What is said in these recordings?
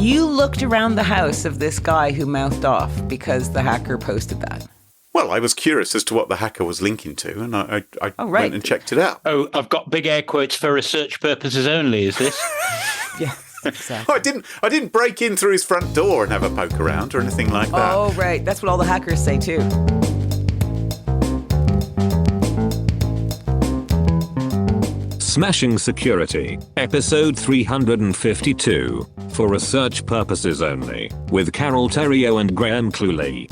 You looked around the house of this guy who mouthed off because the hacker posted that. Well, I was curious as to what the hacker was linking to, and I went and checked it out. Oh, I've got big air quotes for research purposes only, is this? Yeah, exactly. I didn't break in through his front door and have a poke around or anything like that. Oh, right. That's what all the hackers say, too. Smashing Security, episode 352, for research purposes only, with Carole, Theriault and Cluley.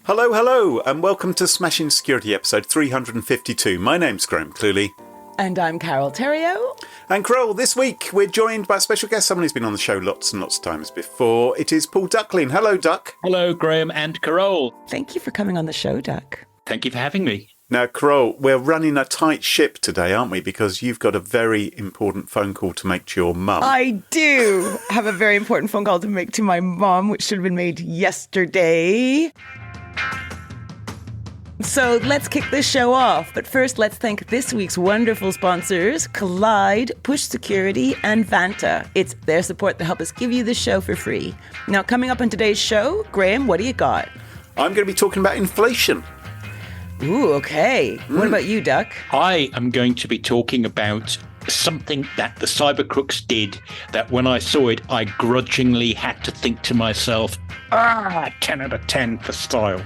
Hello, and welcome to Smashing Security episode 352. My name's Cluley. And I'm Carole, Theriault. And Carole, this week we're joined by a special guest, someone who's been on the show lots and lots of times before. It is Paul Ducklin. Hello, Duck. Hello, Graham and Carole. Thank you for coming on the show, Duck. Thank you for having me. Now, Carole, we're running a tight ship today, aren't we? Because you've got a very important phone call to make to your mum. I do have a very important phone call to make to my mom, which should have been made yesterday. So let's kick this show off. But first, let's thank this week's wonderful sponsors, Collide, Push Security, and Vanta. It's their support that help us give you the show for free. Now, coming up on today's show, Graham, what do you got? I'm going to be talking about inflation. Ooh, okay. What about you, Duck? I am going to be talking about something that the cyber crooks did that when I saw it, I grudgingly had to think to myself, 10 out of 10 for style.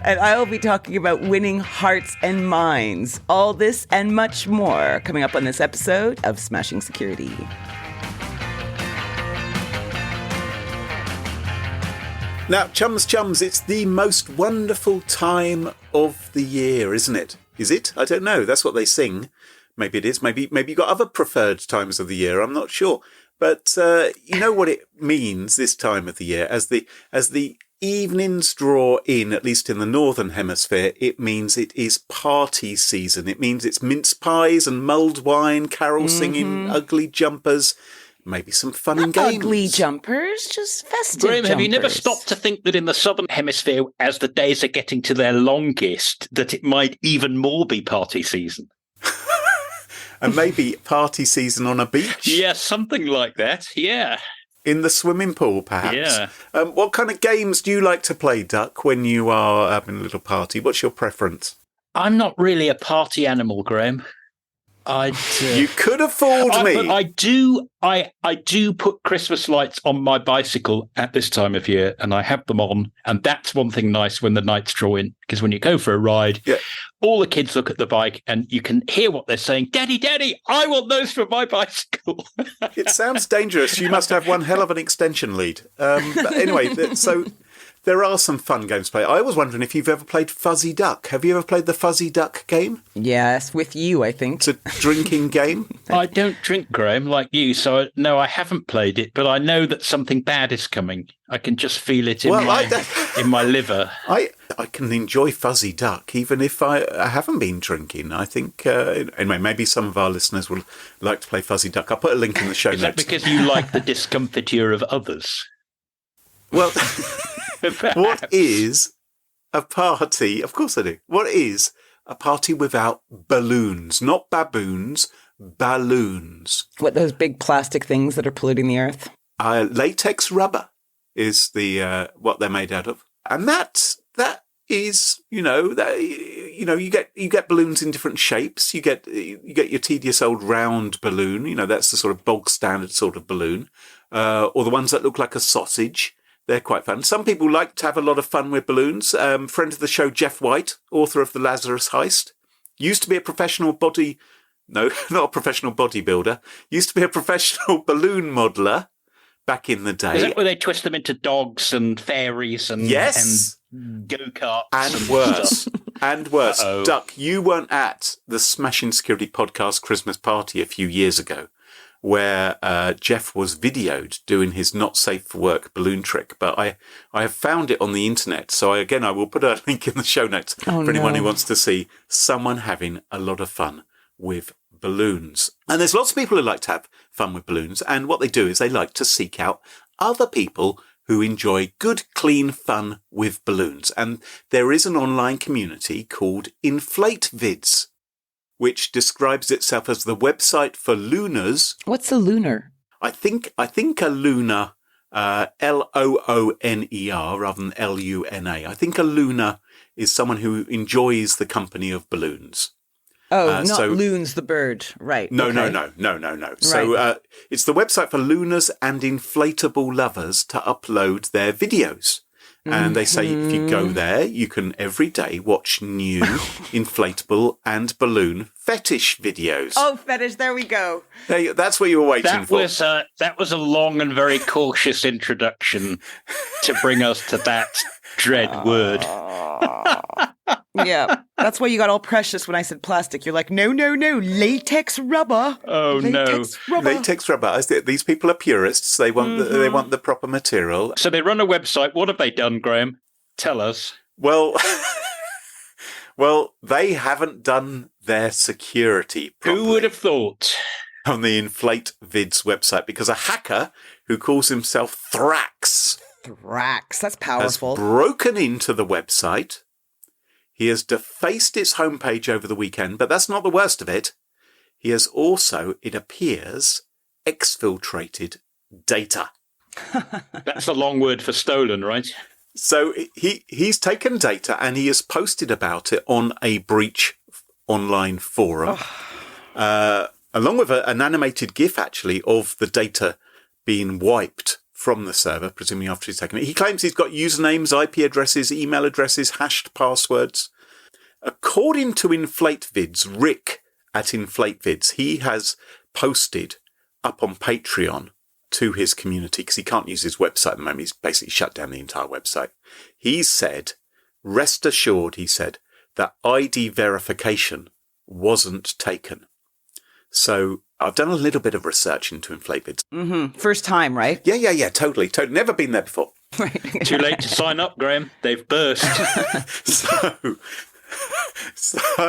And I will be talking about winning hearts and minds. All this and much more coming up on this episode of Smashing Security. Now, chums, it's the most wonderful time of the year, isn't it? Is it? I don't know. That's what they sing. Maybe it is. Maybe you've got other preferred times of the year. I'm not sure. But you know what it means this time of the year? As the evenings draw in, at least in the northern hemisphere, it means it is party season. It means it's mince pies and mulled wine, carol singing, ugly jumpers, maybe some fun and games. Ugly jumpers, just festive Graham, jumpers. have you never stopped to think that in the southern hemisphere, as the days are getting to their longest, that it might even more be party season? And maybe party season on a beach? Yeah, something like that, yeah. In the swimming pool, perhaps? Yeah. What kind of games do you like to play, Duck, when you are having a little party? What's your preference? I'm not really a party animal, Graham. You could have fooled me. But I do put Christmas lights on my bicycle at this time of year, and I have them on. And that's one thing nice when the nights draw in, because when you go for a ride, all the kids look at the bike and you can hear what they're saying. Daddy, I want those for my bicycle. It sounds dangerous. You must have one hell of an extension lead. But anyway, so there are some fun games to play. I was wondering if you've ever played Fuzzy Duck. Have you ever played the Fuzzy Duck game? Yes, with you, I think. It's a drinking game. I don't drink, Graham, like you, so no, I haven't played it, but I know that something bad is coming. I can just feel it in my liver. I can enjoy Fuzzy Duck, even if I haven't been drinking. I think, anyway, maybe some of our listeners will like to play Fuzzy Duck. I'll put a link in the show notes. Is that because you like the discomfiture of others? Well... What is a party? Of course I do. What is a party without balloons? Not baboons, balloons. What, those big plastic things that are polluting the earth? Latex rubber is the what they're made out of, and that is you get balloons in different shapes. You get your tedious old round balloon. That's the sort of bog standard sort of balloon, or the ones that look like a sausage. They're quite fun. Some people like to have a lot of fun with balloons. Friend of the show, Geoff White, author of The Lazarus Heist, used to be a professional not a professional bodybuilder, used to be a professional balloon modeler back in the day. Is that where they twist them into dogs and fairies and, yes. and go-karts? And worse. Stuff? And worse. Uh-oh. Duck, you weren't at the Smashing Security podcast Christmas party a few years ago, where Geoff was videoed doing his not safe for work balloon trick. But I have found it on the internet. So I will put a link in the show notes for anyone who wants to see someone having a lot of fun with balloons. And there's lots of people who like to have fun with balloons. And what they do is they like to seek out other people who enjoy good, clean fun with balloons. And there is an online community called InflateVids, which describes itself as the website for looners. What's a looner? I think a looner Looner rather than Luna. I think a Luna is someone who enjoys the company of balloons. Oh, not loons the bird. Right. No, okay. no. So it's the website for looners and inflatable lovers to upload their videos. And they say if you go there, you can every day watch new inflatable and balloon fetish videos. Oh, fetish. There we go. That's what you were waiting for. That was a long and very cautious introduction to bring us to that dread word. Yeah, that's why you got all precious when I said plastic. You're like, no, latex rubber. Oh, latex rubber. These people are purists. They want they want the proper material. So they run a website. What have they done, Graham? Tell us. Well, they haven't done their security properly. Who would have thought? On the InflateVids website, because a hacker who calls himself Thrax, that's powerful, has broken into the website. He has defaced its homepage over the weekend, but that's not the worst of it. He has also, it appears, exfiltrated data. That's a long word for stolen, right? So he's taken data and he has posted about it on a breach online forum, along with an animated GIF, actually, of the data being wiped from the server, presumably after he's taken it. He claims he's got usernames, IP addresses, email addresses, hashed passwords. According to InflateVids, Rick at InflateVids, he has posted up on Patreon to his community, because he can't use his website at the moment. He's basically shut down the entire website. He said, rest assured, he said, that ID verification wasn't taken. So I've done a little bit of research into InflateVids. Mm-hmm. First time, right? Yeah. Totally. Never been there before. Right. Too late to sign up, Graham. They've burst. So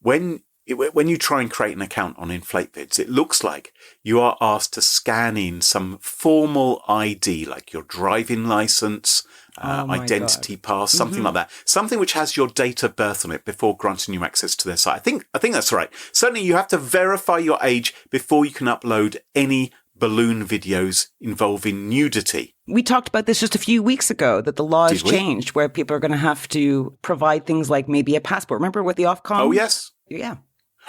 when you try and create an account on InflateVids, it looks like you are asked to scan in some formal ID, like your driving license, identity pass, something like that. Something which has your date of birth on it before granting you access to their site. I think that's right. Certainly you have to verify your age before you can upload any balloon videos involving nudity. We talked about this just a few weeks ago, that the law has changed, where people are going to have to provide things like maybe a passport. Remember with the Ofcom? Oh, yes. Yeah.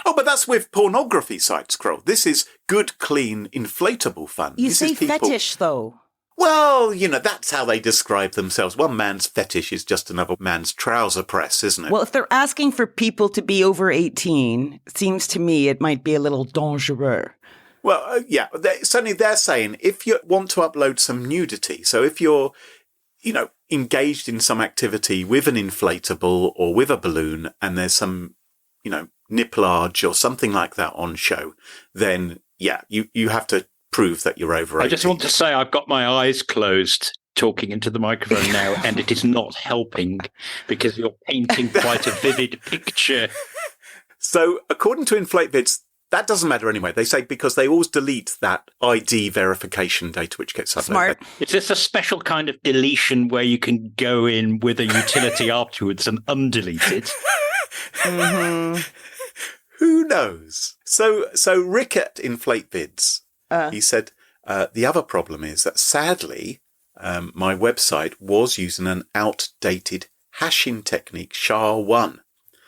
Oh, but that's with pornography sites, Carole. This is good, clean, inflatable fun. You say fetish, though. Well, that's how they describe themselves. One man's fetish is just another man's trouser press, isn't it? Well, if they're asking for people to be over 18, it seems to me it might be a little dangereux. Well, yeah, certainly they're saying if you want to upload some nudity, so if you're, engaged in some activity with an inflatable or with a balloon and there's some, nipplage or something like that on show, then, yeah, you have to prove that you're over 18. I just want to say I've got my eyes closed talking into the microphone now, and it is not helping because you're painting quite a vivid picture. So according to InflateVids, that doesn't matter anyway. They say because they always delete that ID verification data which gets uploaded. Smart. Is this a special kind of deletion where you can go in with a utility afterwards and undelete it? Mm-hmm. Who knows? So Rick at InflateVids, he said, the other problem is that sadly, my website was using an outdated hashing technique, SHA-1.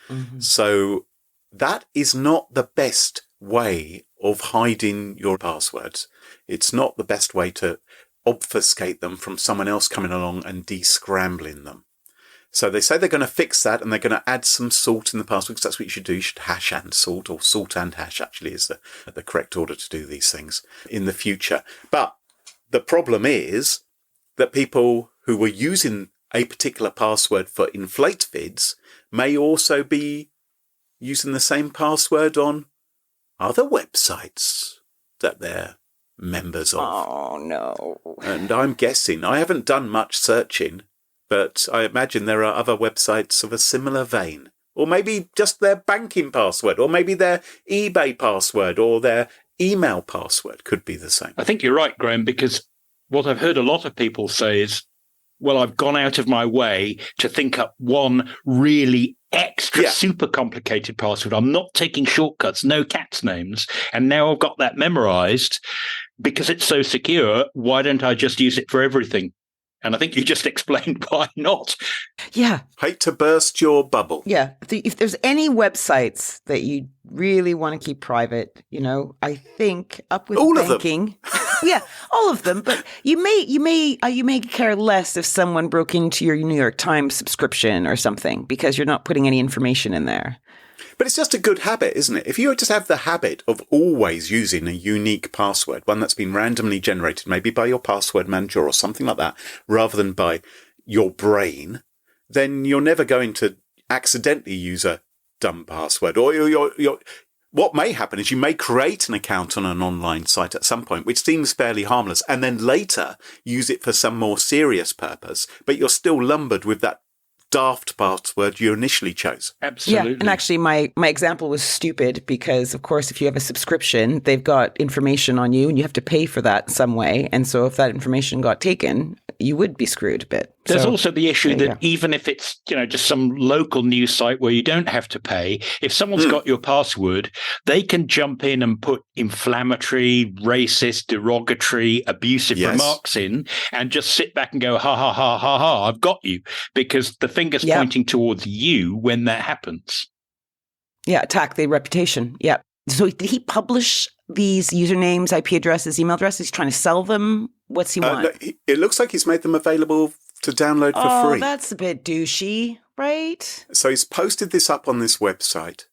Mm-hmm. So that is not the best way of hiding your passwords. It's not the best way to obfuscate them from someone else coming along and de-scrambling them. So they say they're going to fix that and they're going to add some salt in the password, because that's what you should do. You should hash and salt, or salt and hash actually is the correct order to do these things in the future. But the problem is that people who were using a particular password for InflateVids may also be using the same password on other websites that they're members of. Oh, no. And I'm guessing, I haven't done much searching, but I imagine there are other websites of a similar vein. Or maybe just their banking password, or maybe their eBay password, or their email password could be the same. I think you're right, Graham, because what I've heard a lot of people say is, well, I've gone out of my way to think up one really extra super complicated password. I'm not taking shortcuts, no cats names. And now I've got that memorized. because it's so secure, why don't I just use it for everything? And I think you just explained why not. Yeah. Hate to burst your bubble. Yeah. If there's any websites that you really want to keep private, I think up with all banking. Of them. Yeah, all of them. But you may care less if someone broke into your New York Times subscription or something because you're not putting any information in there. But it's just a good habit, isn't it? If you just have the habit of always using a unique password, one that's been randomly generated, maybe by your password manager or something like that, rather than by your brain, then you're never going to accidentally use a dumb password. Or what may happen is you may create an account on an online site at some point, which seems fairly harmless, and then later use it for some more serious purpose, but you're still lumbered with that daft password you initially chose. Absolutely. Yeah, and actually my example was stupid because, of course, if you have a subscription, they've got information on you and you have to pay for that some way. And so if that information got taken, you would be screwed a bit. There's also the issue that even if it's, just some local news site where you don't have to pay, if someone's got your password, they can jump in and put inflammatory, racist, derogatory, abusive remarks in and just sit back and go, ha, ha, ha, ha, ha, I've got you. Because the finger's pointing towards you when that happens. Yeah, attack the reputation. Yeah. So did he publish these usernames, IP addresses, email addresses? He's trying to sell them? What's he want? No, it looks like he's made them available to download for free. Oh, that's a bit douchey, right? So he's posted this up on this website.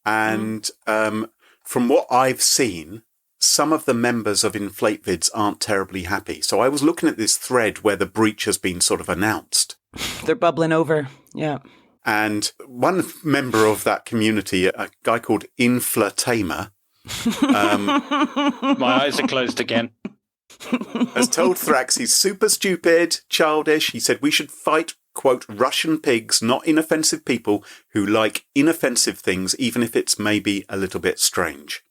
And from what I've seen, some of the members of InflateVids aren't terribly happy. So I was looking at this thread where the breach has been sort of announced. They're bubbling over. Yeah. And one member of that community, a guy called Inflatamer, my eyes are closed again, has told Thrax he's super stupid, childish. He said we should fight, quote, Russian pigs, not inoffensive people who like inoffensive things, even if it's maybe a little bit strange.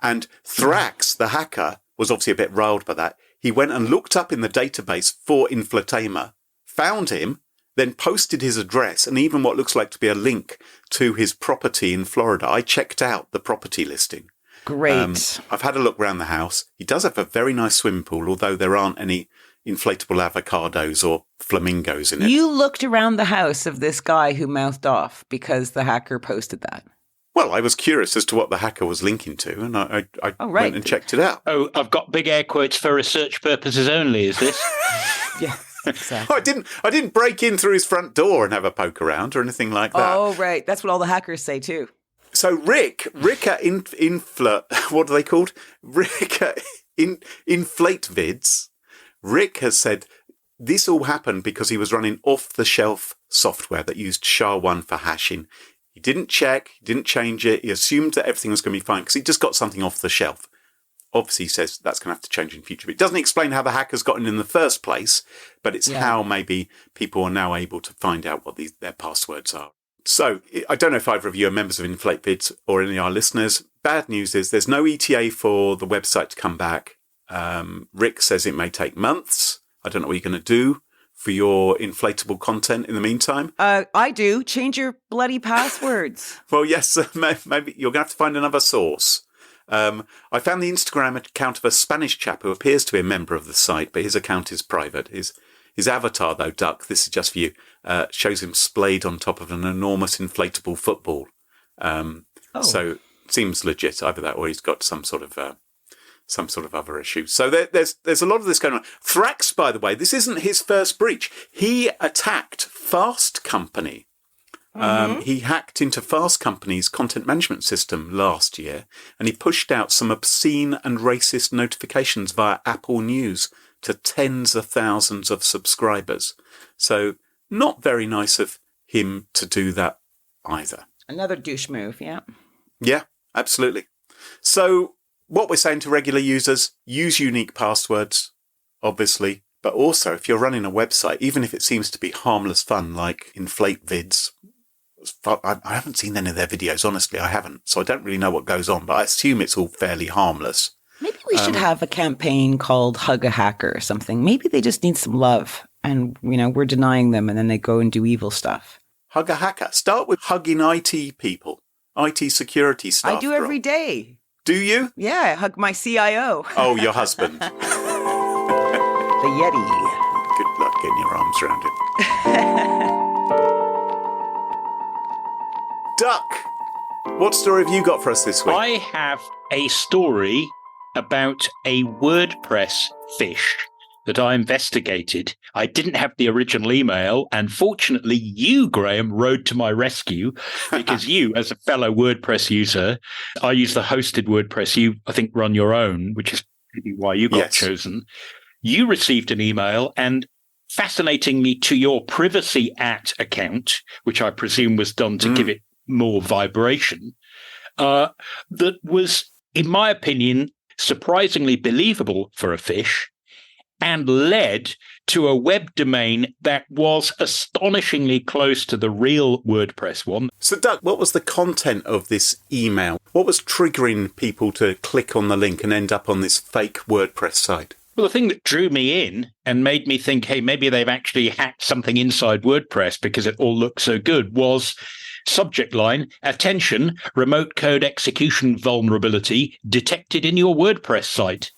And Thrax, the hacker, was obviously a bit riled by that. He went and looked up in the database for Inflatamer, found him, then posted his address and even what looks like to be a link to his property in Florida. I checked out the property listing. Great. I've had a look around the house. He does have a very nice swimming pool, although there aren't any inflatable avocados or flamingos in it. You looked around the house of this guy who mouthed off because the hacker posted that. Well, I was curious as to what the hacker was linking to, and I went and checked it out. Oh, I've got big air quotes for research purposes only, is this? Yeah. Exactly. I didn't break in through his front door and have a poke around or anything like that. Oh, right. That's what all the hackers say too. So Rick at what are they called? Rick at InflateVids. Rick has said this all happened because he was running off-the-shelf software that used SHA-1 for hashing. He didn't check, he didn't change it. He assumed that everything was going to be fine because he just got something off the shelf. Obviously, he says that's going to have to change in future. But it doesn't explain how the hackers got in the first place, but it's how maybe people are now able to find out what their passwords are. So I don't know if either of you are members of InflateVids or any of our listeners. Bad news is there's no ETA for the website to come back. Rick says it may take months. I don't know what you're going to do for your inflatable content in the meantime. I do. Change your bloody passwords. Well, yes, maybe you're going to have to find another source. I found the Instagram account of a Spanish chap who appears to be a member of the site, but his account is private. His avatar, though, Duck, this is just for you, shows him splayed on top of an enormous inflatable football. So it seems legit, either that or he's got some sort of other issue. So there's a lot of this going on. Thrax, by the way, this isn't his first breach. He attacked Fast Company. He hacked into Fast Company's content management system last year, and he pushed out some obscene and racist notifications via Apple News to tens of thousands of subscribers. So not very nice of him to do that either. Another douche move, yeah. Yeah, absolutely. So what we're saying to regular users, use unique passwords, obviously, but also if you're running a website, even if it seems to be harmless fun like InflateVids, I haven't seen any of their videos, honestly, I haven't. So I don't really know what goes on, but I assume it's all fairly harmless. Maybe we should have a campaign called Hug a Hacker or something. Maybe they just need some love and, we're denying them and then they go and do evil stuff. Hug a hacker. Start with hugging IT people, IT security staff. I do every day. Do you? Yeah, I hug my CIO. Oh, your husband. The Yeti. Good luck getting your arms around it. Duck, what story have you got for us this week? I have a story about a WordPress fish that I investigated. I didn't have the original email, and fortunately you, Graham, rode to my rescue because you, as a fellow WordPress user, I use the hosted WordPress. You, I think, run your own, which is why you got chosen. You received an email, and fascinatingly, to your privacy account, which I presume was done to give it more vibration, that was, in my opinion, surprisingly believable for a fish, and led to a web domain that was astonishingly close to the real WordPress one. So, Doug, what was the content of this email? What was triggering people to click on the link and end up on this fake WordPress site? Well, the thing that drew me in and made me think, hey, maybe they've actually hacked something inside WordPress because it all looks so good was subject line, attention, remote code execution vulnerability detected in your WordPress site.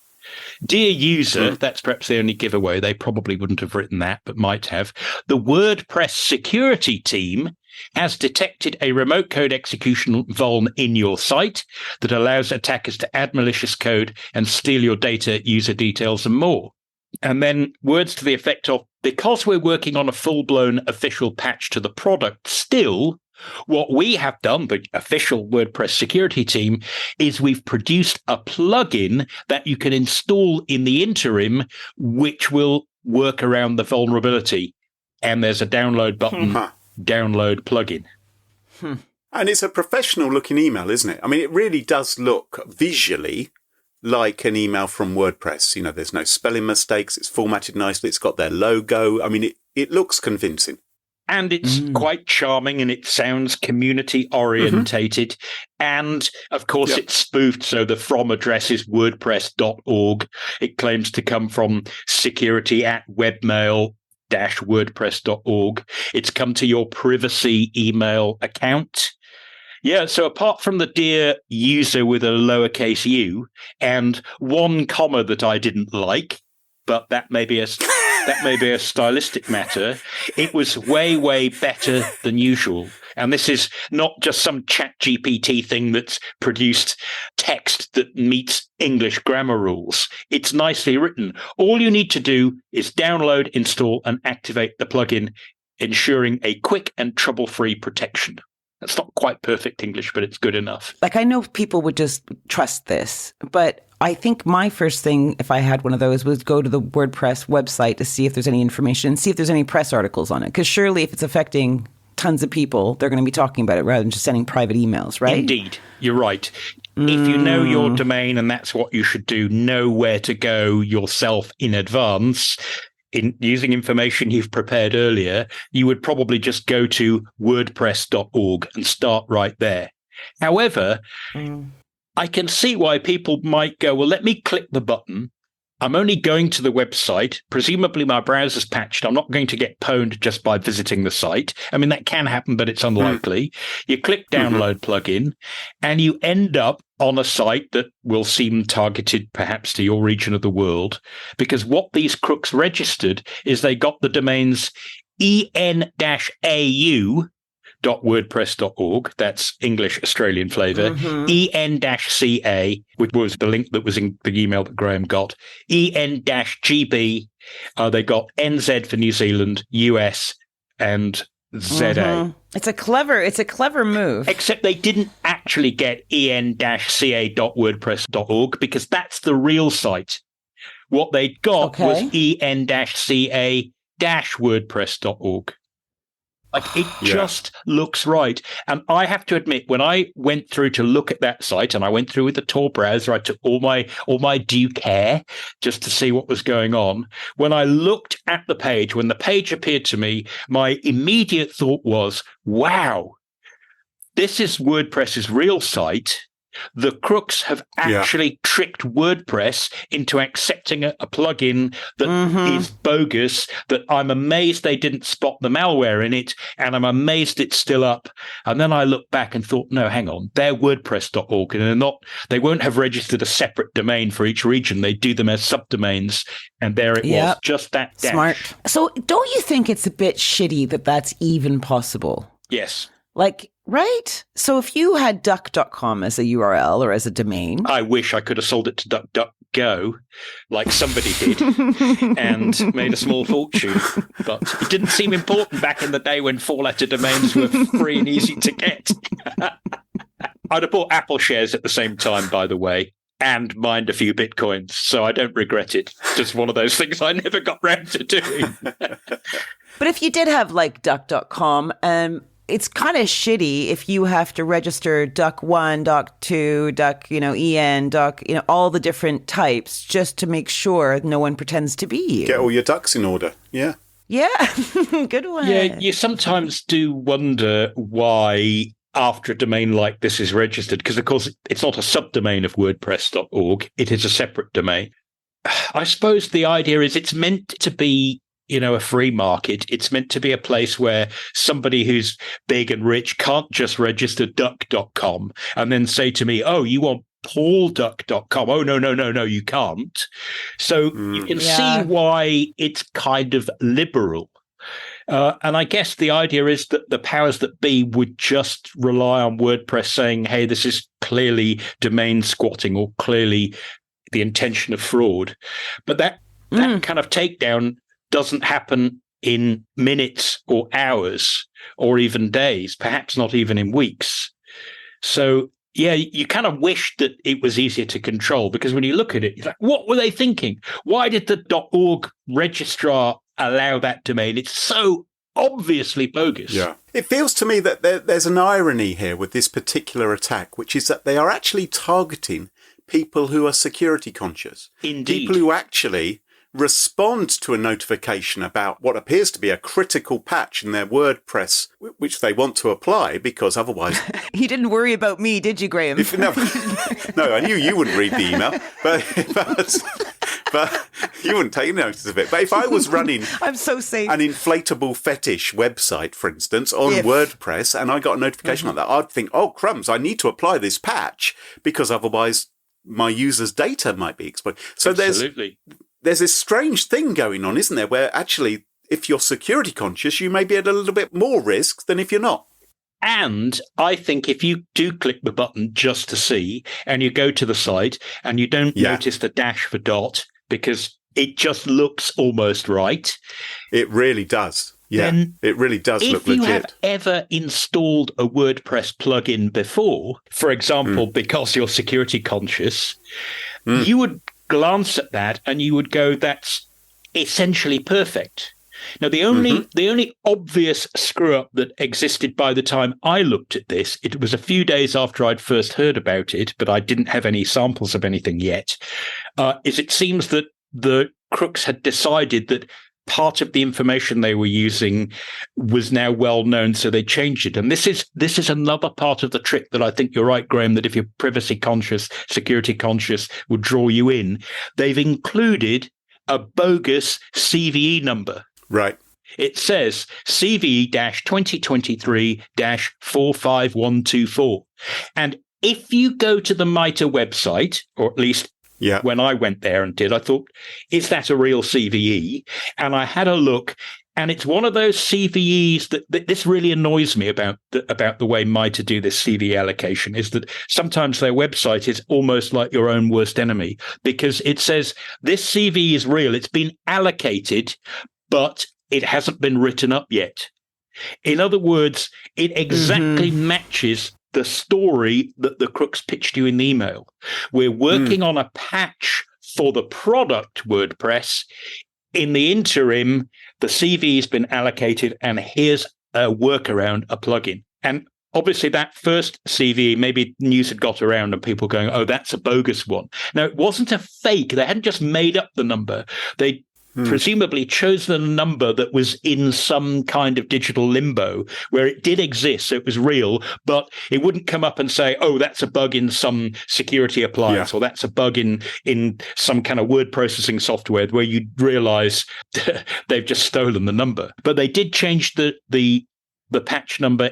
Dear user, that's perhaps the only giveaway. They probably wouldn't have written that, but might have. The WordPress security team has detected a remote code execution vuln in your site that allows attackers to add malicious code and steal your data, user details, and more. And then words to the effect of, because we're working on a full-blown official patch to the product still, what we have done, the official WordPress security team, is we've produced a plugin that you can install in the interim, which will work around the vulnerability. And there's a download button, download plugin. And it's a professional looking email, isn't it? I mean, it really does look visually like an email from WordPress. You know, there's no spelling mistakes. It's formatted nicely. It's got their logo. I mean, it looks convincing. And it's quite charming, and it sounds community-orientated. And, of course, it's spoofed, so the from address is wordpress.org. It claims to come from security@webmail-wordpress.org. It's come to your privacy email account. Yeah, so apart from the dear user with a lowercase u and one comma that I didn't like, but that may be a stylistic matter, it was way, way better than usual. And this is not just some ChatGPT thing that's produced text that meets English grammar rules. It's nicely written. All you need to do is download, install, and activate the plugin, ensuring a quick and trouble-free protection. That's not quite perfect English, but it's good enough. Like, I know people would just trust this, but I think my first thing, if I had one of those, was go to the WordPress website to see if there's any information, see if there's any press articles on it. Because surely if it's affecting tons of people, they're going to be talking about it rather than just sending private emails, right? Indeed. You're right. If you know your domain, and that's what you should do, know where to go yourself in advance, in using information you've prepared earlier, you would probably just go to wordpress.org and start right there. However, I can see why people might go, well, let me click the button. I'm only going to the website. Presumably my browser's patched. I'm not going to get pwned just by visiting the site. I mean, that can happen, but it's unlikely. You click download plugin and you end up on a site that will seem targeted perhaps to your region of the world, because what these crooks registered is they got the domains en-au.wordpress.org, that's English Australian flavour, en-ca, which was the link that was in the email that Graham got, en-gb, they got NZ for New Zealand, US, and ZA. It's a clever move. Except they didn't actually get en-ca.wordpress.org, because that's the real site. What they got was en-ca-wordpress.org. Like, it just looks right. And I have to admit, when I went through to look at that site, and I went through with the Tor browser, I took all my due care just to see what was going on. When I looked at the page, when the page appeared to me, my immediate thought was, wow, this is WordPress's real site. The crooks have actually tricked WordPress into accepting a plugin that is bogus, that I'm amazed they didn't spot the malware in it, and I'm amazed it's still up. And then I looked back and thought, no, hang on, they're WordPress.org, and they won't have registered a separate domain for each region. They do them as subdomains, and there it was, just that dash. Smart. So don't you think it's a bit shitty that that's even possible? Yes. Like, right? So if you had duck.com as a URL or as a domain. I wish I could have sold it to DuckDuckGo like somebody did and made a small fortune. But it didn't seem important back in the day when four-letter domains were free and easy to get. I'd have bought Apple shares at the same time, by the way, and mined a few Bitcoins. So I don't regret it. Just one of those things I never got round to doing. But if you did have like duck.com, it's kind of shitty if you have to register duck1, duck2, duck, en, duck, all the different types just to make sure no one pretends to be you. Get all your ducks in order. Yeah. Yeah. Good one. Yeah, you sometimes do wonder why after a domain like this is registered, because of course it's not a subdomain of WordPress.org. It is a separate domain. I suppose the idea is it's meant to be a free market. It's meant to be a place where somebody who's big and rich can't just register duck.com and then say to me, oh, you want paulduck.com? Oh, no, you can't. So you can see why it's kind of liberal. And I guess the idea is that the powers that be would just rely on WordPress saying, hey, this is clearly domain squatting or clearly the intention of fraud. But that kind of takedown doesn't happen in minutes or hours or even days, perhaps not even in weeks. So, yeah, you kind of wish that it was easier to control, because when you look at it, you're like, what were they thinking? Why did the .org registrar allow that domain? It's so obviously bogus. Yeah. It feels to me that there's an irony here with this particular attack, which is that they are actually targeting people who are security conscious. Indeed. People who actually respond to a notification about what appears to be a critical patch in their WordPress, which they want to apply, because otherwise... You didn't worry about me, did you, Graham? No, I knew you wouldn't read the email, but you wouldn't take notice of it. But if I was running I'm so safe. an inflatable fetish website, for instance, on WordPress, and I got a notification like that, I'd think, oh, crumbs, I need to apply this patch, because otherwise my users' data might be exploited. So Absolutely. There's this strange thing going on, isn't there, where actually, if you're security conscious, you may be at a little bit more risk than if you're not. And I think if you do click the button just to see, and you go to the site, and you don't notice the dash for dot, because it just looks almost right. It really does. Yeah, it really does look legit. If you have ever installed a WordPress plugin before, for example, because you're security conscious, you would glance at that and you would go, that's essentially perfect. Now, the only obvious screw-up that existed by the time I looked at this, it was a few days after I'd first heard about it, but I didn't have any samples of anything yet, is it seems that the crooks had decided that part of the information they were using was now well known, so they changed it. And this is another part of the trick that I think you're right, Graham, that if you're privacy conscious, security conscious, would draw you in. They've included a bogus CVE number. Right. It says CVE-2023-45124. And if you go to the MITRE website, or at least when I went there and did, I thought, is that a real CVE? And I had a look, and it's one of those CVEs that this really annoys me about the way MITRE do this CVE allocation, is that sometimes their website is almost like your own worst enemy, because it says this CVE is real, it's been allocated, but it hasn't been written up yet. In other words, it exactly matches the story that the crooks pitched you in the email. We're working on a patch for the product WordPress. In the interim, the CV has been allocated, and here's a workaround, a plugin. And obviously that first CV, maybe news had got around and people going, oh, that's a bogus one. Now, it wasn't a fake. They hadn't just made up the number. They presumably chosen a number that was in some kind of digital limbo where it did exist, so it was real, but it wouldn't come up and say, oh, that's a bug in some security appliance, or that's a bug in some kind of word processing software, where you'd realize they've just stolen the number. But they did change the patch number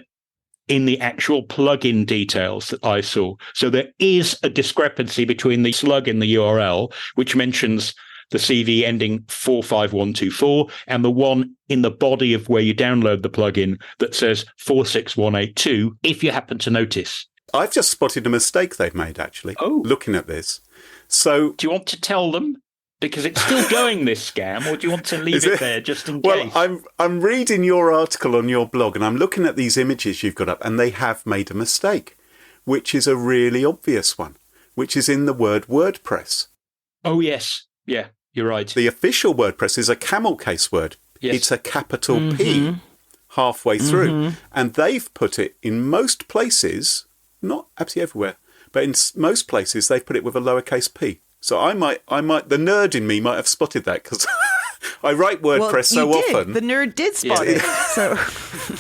in the actual plugin details that I saw. So there is a discrepancy between the slug in the URL, which mentions the CV ending 45124, and the one in the body of where you download the plugin that says 46182, if you happen to notice. I've just spotted a mistake they've made, actually, looking at this. So, do you want to tell them? Because it's still going, this scam, or do you want to leave it there just in case? Well, I'm reading your article on your blog, and I'm looking at these images you've got up, and they have made a mistake, which is a really obvious one, which is in the word WordPress. Oh, yes. Yeah, you're right. The official WordPress is a camel case word. Yes. It's a capital P halfway through. And they've put it in most places, not absolutely everywhere, but in most places they've put it with a lowercase p. So I might, the nerd in me might have spotted that, because I write WordPress often. The nerd did spot it. So.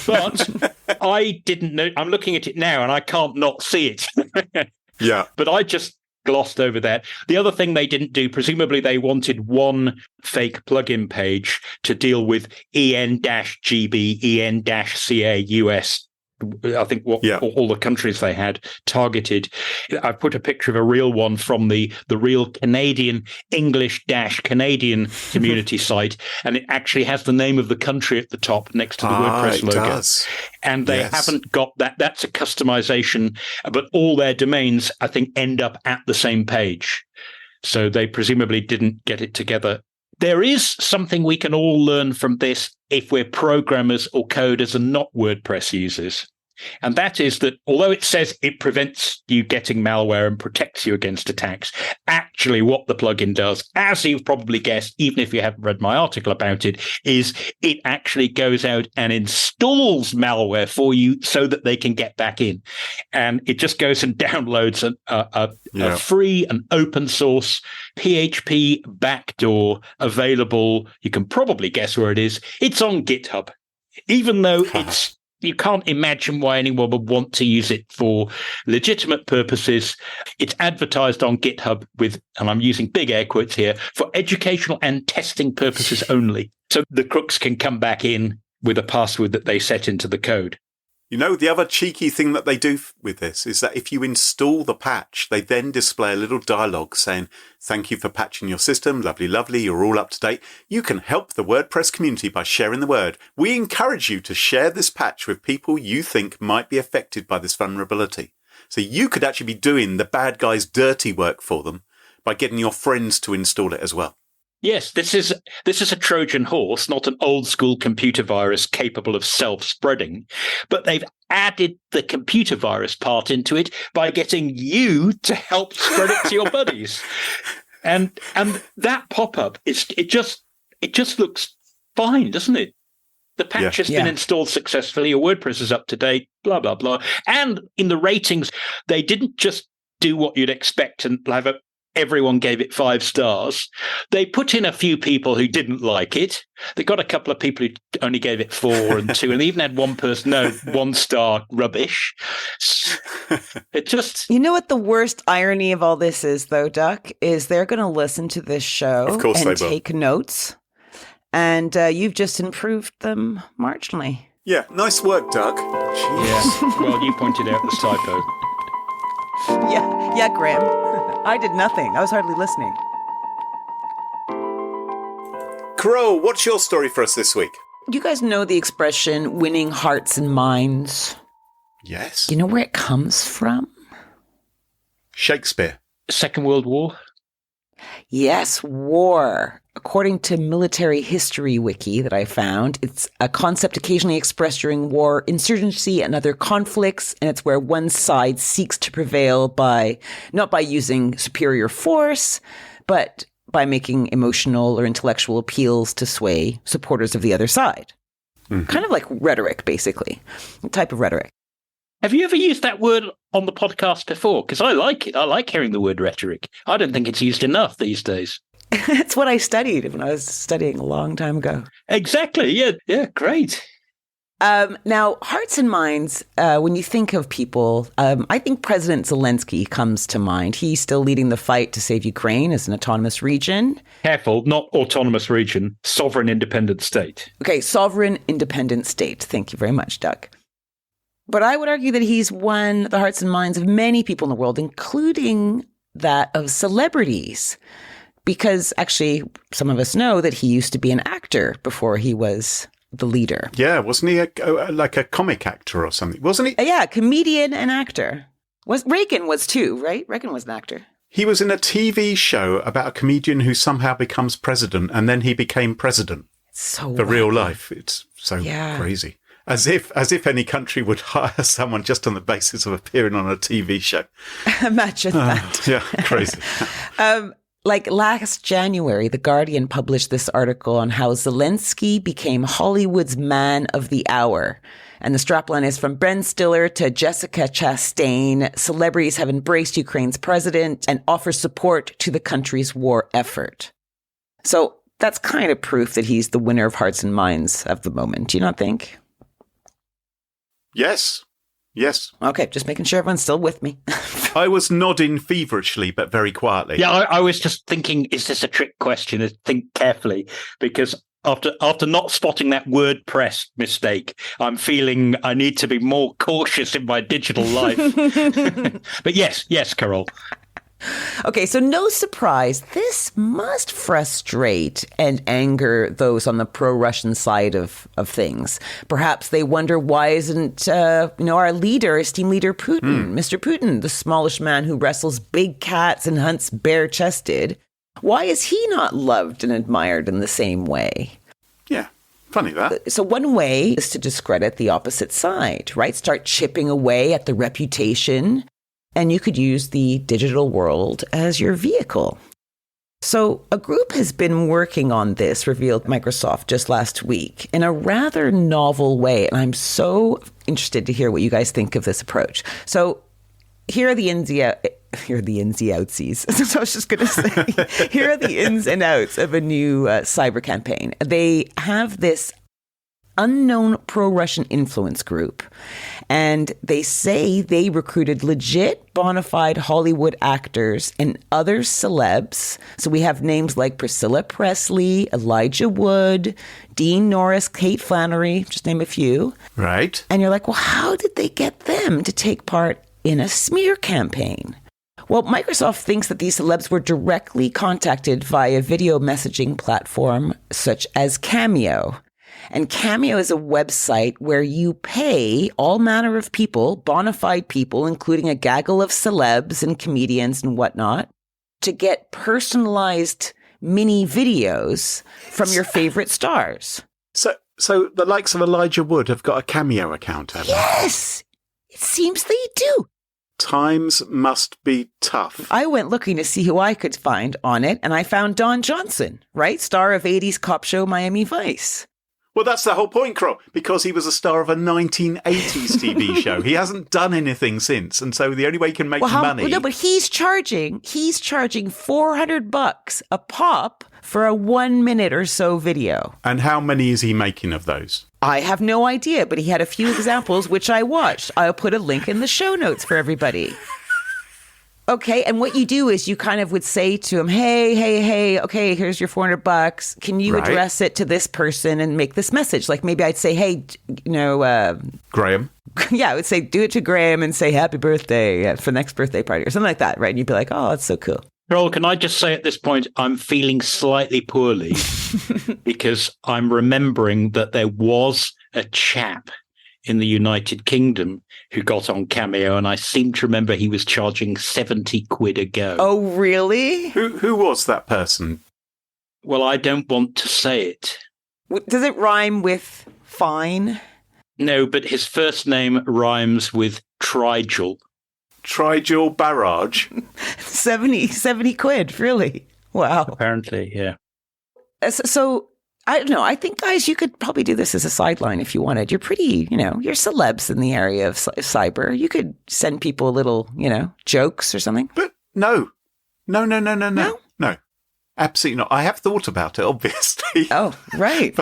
But I didn't know. I'm looking at it now and I can't not see it. Yeah. But I just glossed over that. The other thing they didn't do, presumably they wanted one fake plugin page to deal with EN-GB, EN-CA US. I think all the countries they had targeted. I put a picture of a real one from the real Canadian English-Canadian community site, and it actually has the name of the country at the top next to the WordPress logo. Does. And they haven't got that. That's a customization, but all their domains, I think, end up at the same page. So they presumably didn't get it together. There is something we can all learn from this if we're programmers or coders and not WordPress users. And that is that although it says it prevents you getting malware and protects you against attacks, actually what the plugin does, as you've probably guessed, even if you haven't read my article about it, is it actually goes out and installs malware for you so that they can get back in. And it just goes and downloads a free and open source PHP backdoor available. You can probably guess where it is. It's on GitHub, even though you can't imagine why anyone would want to use it for legitimate purposes. It's advertised on GitHub with, and I'm using big air quotes here, for educational and testing purposes only. So the crooks can come back in with a password that they set into the code. You know, the other cheeky thing that they do with this is that if you install the patch, they then display a little dialogue saying, thank you for patching your system. Lovely, lovely. You're all up to date. You can help the WordPress community by sharing the word. We encourage you to share this patch with people you think might be affected by this vulnerability. So you could actually be doing the bad guys' dirty work for them by getting your friends to install it as well. Yes, this is a Trojan horse, not an old school computer virus capable of self-spreading, but they've added the computer virus part into it by getting you to help spread it to your buddies. And that pop-up, it just looks fine, doesn't it? The patch has been installed successfully, your WordPress is up to date, blah, blah, blah. And in the ratings, they didn't just do what you'd expect and have everyone gave it 5 stars. They put in a few people who didn't like it. They got a couple of people who only gave it 4 and 2, and they even had one person, 1 star, rubbish. It just... You know what the worst irony of all this is, though, Duck, is they're going to listen to this show and take notes, and you've just improved them marginally. Yeah, nice work, Duck. Jeez. Yeah. Well, you pointed out the typo. Yeah, Graham. I did nothing. I was hardly listening. Carole, what's your story for us this week? You guys know the expression winning hearts and minds? Yes. Do you know where it comes from? Shakespeare. Second World War? Yes, war. According to Military History Wiki that I found, it's a concept occasionally expressed during war, insurgency, and other conflicts, and it's where one side seeks to prevail not by using superior force, but by making emotional or intellectual appeals to sway supporters of the other side. Mm-hmm. Kind of like rhetoric, basically. A type of rhetoric. Have you ever used that word on the podcast before? Because I like it. I like hearing the word rhetoric. I don't think it's used enough these days. That's what I studied when I was studying a long time ago. Exactly. Yeah, great. Now, hearts and minds, when you think of people, I think President Zelensky comes to mind. He's still leading the fight to save Ukraine as an autonomous region. Careful, not autonomous region, sovereign independent state. Okay, sovereign independent state. Thank you very much, Doug. But I would argue that he's won the hearts and minds of many people in the world, including that of celebrities. Because actually, some of us know that he used to be an actor before he was the leader. Yeah, wasn't he like a comic actor or something? Wasn't he? Yeah, comedian and actor. Reagan was too, right? Reagan was an actor. He was in a TV show about a comedian who somehow becomes president, and then he became president. So for wacky. real life. It's so crazy. As if any country would hire someone just on the basis of appearing on a TV show. Imagine that. Yeah, crazy. Like last January, The Guardian published this article on how Zelensky became Hollywood's man of the hour. And the strapline is from Ben Stiller to Jessica Chastain. Celebrities have embraced Ukraine's president and offer support to the country's war effort. So that's kind of proof that he's the winner of hearts and minds of the moment. Do you not think? Yes. Okay, just making sure everyone's still with me. I was nodding feverishly, but very quietly. Yeah, I was just thinking, is this a trick question? Think carefully, because after not spotting that WordPress mistake, I'm feeling I need to be more cautious in my digital life. But yes, Carole. Okay, so no surprise, this must frustrate and anger those on the pro-Russian side of things. Perhaps they wonder, why isn't our leader, esteemed leader Putin, Mr. Putin, the smallish man who wrestles big cats and hunts bare-chested, why is he not loved and admired in the same way? Yeah, funny that. So one way is to discredit the opposite side, right? Start chipping away at the reputation. And you could use the digital world as your vehicle. So a group has been working on this, revealed Microsoft just last week, in a rather novel way. And I'm so interested to hear what you guys think of this approach. So here are the ins and outsies. So I was just going to say, here are the ins and outs of a new cyber campaign. They have this unknown pro-Russian influence group. And they say they recruited legit bona fide Hollywood actors and other celebs. So we have names like Priscilla Presley, Elijah Wood, Dean Norris, Kate Flannery, just name a few. Right. And you're like, well, how did they get them to take part in a smear campaign? Well, Microsoft thinks that these celebs were directly contacted via video messaging platform such as Cameo. And Cameo is a website where you pay all manner of people, bona fide people, including a gaggle of celebs and comedians and whatnot, to get personalized mini videos from your favorite stars. So the likes of Elijah Wood have got a Cameo account, have they? Yes, it seems they do. Times must be tough. I went looking to see who I could find on it, and I found Don Johnson, right? Star of 80s cop show Miami Vice. Well, that's the whole point, Carole, because he was a star of a 1980s TV show. He hasn't done anything since, and so the only way he can make money... No, but he's charging $400 a pop for a 1 minute or so video. And how many is he making of those? I have no idea, but he had a few examples, which I watched. I'll put a link in the show notes for everybody. Okay, and what you do is you kind of would say to him, hey, okay, here's your $400. Can you address it to this person and make this message? Like maybe I'd say, hey, Graham. Yeah, I would say, do it to Graham and say happy birthday for the next birthday party or something like that, right? And you'd be like, oh, that's so cool. Carole, can I just say at this point, I'm feeling slightly poorly because I'm remembering that there was a chap in the United Kingdom who got on Cameo, and I seem to remember he was charging 70 quid a go. Oh, really? Who was that person? Well, I don't want to say it. Does it rhyme with fine? No, but his first name rhymes with Theriault. Theriault Barrage? 70 quid, really? Wow. Apparently, yeah. So I don't know. I think, guys, you could probably do this as a sideline if you wanted. You're pretty, you're celebs in the area of cyber. You could send people a little, jokes or something. But no. Absolutely not. I have thought about it, obviously. Oh, right.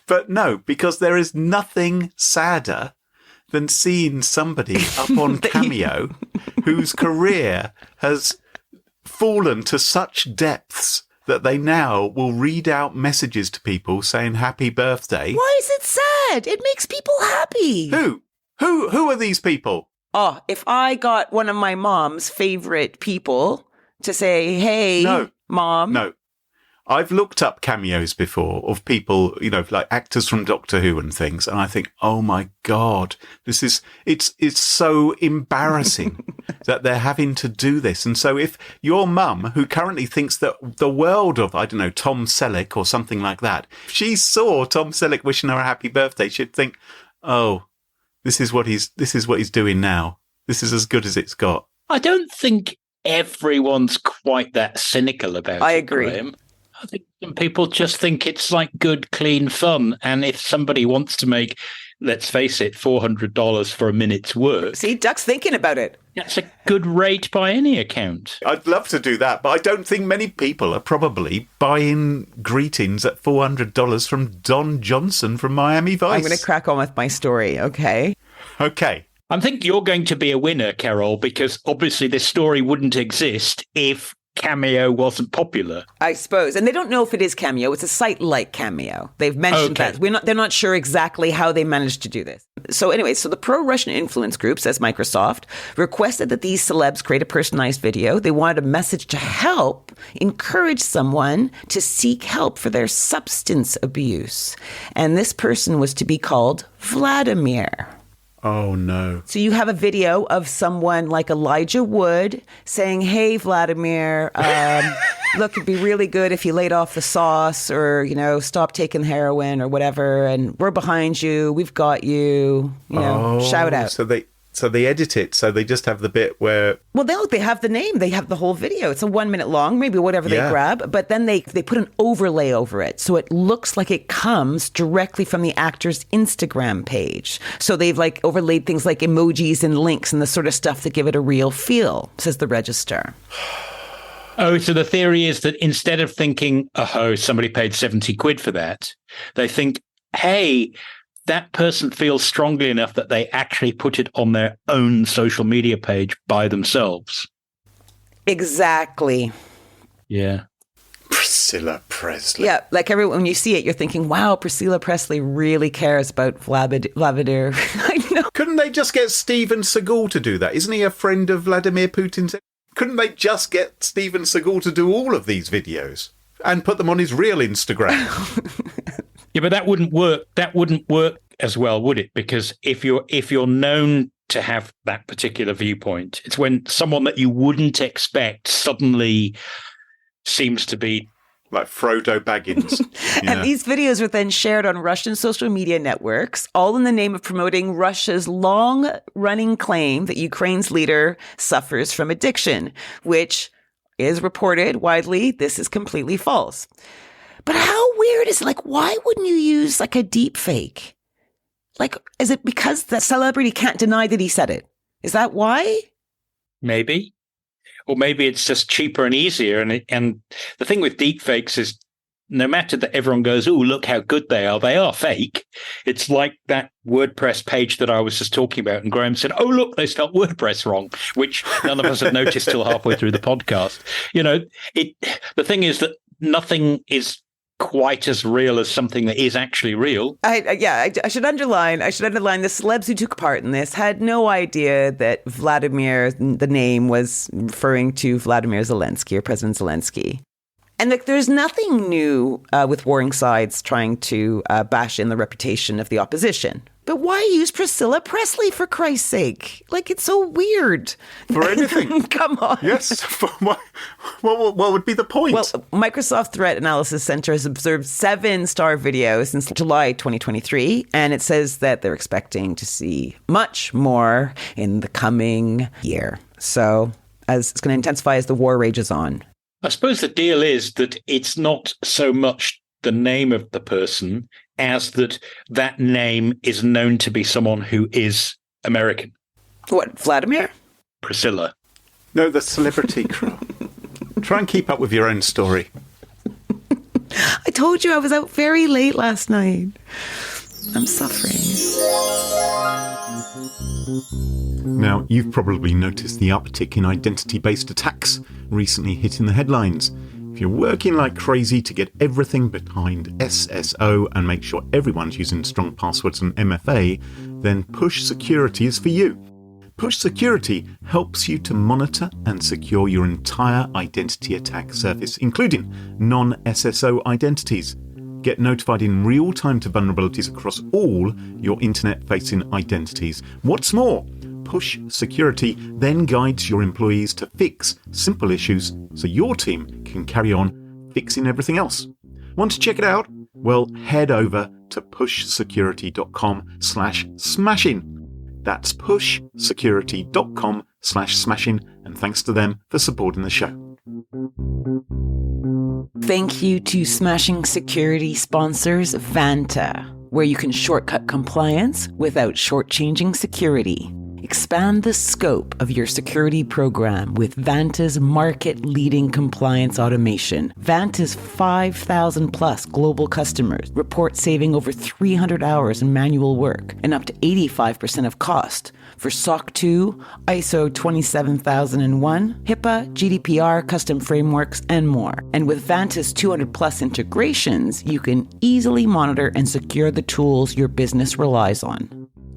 But no, because there is nothing sadder than seeing somebody up on Cameo whose career has fallen to such depths that they now will read out messages to people saying happy birthday. Why is it sad? It makes people happy. Who are these people? Oh, if I got one of my mom's favorite people to say, hey, No. Mom. No. I've looked up cameos before of people, like actors from Doctor Who and things. And I think, oh my God, it's so embarrassing that they're having to do this. And so if your mum, who currently thinks that the world of, I don't know, Tom Selleck or something like that, if she saw Tom Selleck wishing her a happy birthday, she'd think, oh, this is what he's doing now. This is as good as it's got. I don't think everyone's quite that cynical about it. I agree. Graham. I think some people just think it's like good, clean fun. And if somebody wants to make, let's face it, $400 for a minute's work. See, Duck's thinking about it. That's a good rate by any account. I'd love to do that, but I don't think many people are probably buying greetings at $400 from Don Johnson from Miami Vice. I'm going to crack on with my story, okay? Okay. I think you're going to be a winner, Carole, because obviously this story wouldn't exist if Cameo wasn't popular. I suppose. And they don't know if it is Cameo. It's a site like Cameo. They've mentioned that. They're not sure exactly how they managed to do this. So anyway, the pro-Russian influence group, says Microsoft, requested that these celebs create a personalized video. They wanted a message to help encourage someone to seek help for their substance abuse. And this person was to be called Vladimir. Oh, no. So you have a video of someone like Elijah Wood saying, hey, Vladimir, look, it'd be really good if you laid off the sauce or, stop taking heroin or whatever. And we're behind you. We've got you. Shout out. So they edit it. So they just have the bit where... Well, they have the name. They have the whole video. It's a 1 minute long, maybe whatever they grab. But then they put an overlay over it. So it looks like it comes directly from the actor's Instagram page. So they've overlaid things like emojis and links and the sort of stuff that give it a real feel, says the Register. Oh, so the theory is that instead of thinking, somebody paid 70 quid for that, they think, hey, that person feels strongly enough that they actually put it on their own social media page by themselves. Exactly. Yeah. Priscilla Presley. Yeah, when you see it, you're thinking, wow, Priscilla Presley really cares about Vladimir. I know. Couldn't they just get Steven Seagal to do that? Isn't he a friend of Vladimir Putin's? Couldn't they just get Steven Seagal to do all of these videos and put them on his real Instagram? Yeah, but that wouldn't work. That wouldn't work as well, would it? Because if you're known to have that particular viewpoint, it's when someone that you wouldn't expect suddenly seems to be like Frodo Baggins. And these videos are then shared on Russian social media networks, all in the name of promoting Russia's long-running claim that Ukraine's leader suffers from addiction, which is reported widely. This is completely false. But how weird is it? Why wouldn't you use a deep fake? Is it because that celebrity can't deny that he said it? Is that why? Maybe. Or maybe it's just cheaper and easier. And the thing with deep fakes is no matter that everyone goes, oh, look how good they are fake. It's like that WordPress page that I was just talking about. And Graham said, oh, look, they spelled WordPress wrong, which none of us had noticed till halfway through the podcast. The thing is that nothing is quite as real as something that is actually real. I should underline the celebs who took part in this had no idea that Vladimir, the name, was referring to Vladimir Zelensky or President Zelensky. And there's nothing new with warring sides trying to bash in the reputation of the opposition. But why use Priscilla Presley, for Christ's sake? It's so weird. For anything. Come on. Yes. What would be the point? Well, Microsoft Threat Analysis Center has observed 7 star videos since July 2023, and it says that they're expecting to see much more in the coming year. So as it's going to intensify as the war rages on. I suppose the deal is that it's not so much the name of the person as that name is known to be someone who is American. What, Vladimir? Priscilla. No, the celebrity. Try and keep up with your own story. told you I was out very late last night. I'm suffering. Now, you've probably noticed the uptick in identity-based attacks recently hitting the headlines. If you're working like crazy to get everything behind SSO and make sure everyone's using strong passwords and MFA, then Push Security is for you. Push Security helps you to monitor and secure your entire identity attack surface, including non-SSO identities. Get notified in real time to vulnerabilities across all your internet-facing identities. What's more, Push Security then guides your employees to fix simple issues so your team can carry on fixing everything else. Want to check it out? Well, head over to pushsecurity.com/smashing. That's pushsecurity.com/smashing, and thanks to them for supporting the show. Thank you to Smashing Security sponsors Vanta, where you can shortcut compliance without shortchanging security. Expand the scope of your security program with Vanta's market-leading compliance automation. Vanta's 5,000 plus global customers report saving over 300 hours in manual work and up to 85% of cost for SOC 2, ISO 27001, HIPAA, GDPR, custom frameworks, and more. And with Vanta's 200 plus integrations, you can easily monitor and secure the tools your business relies on.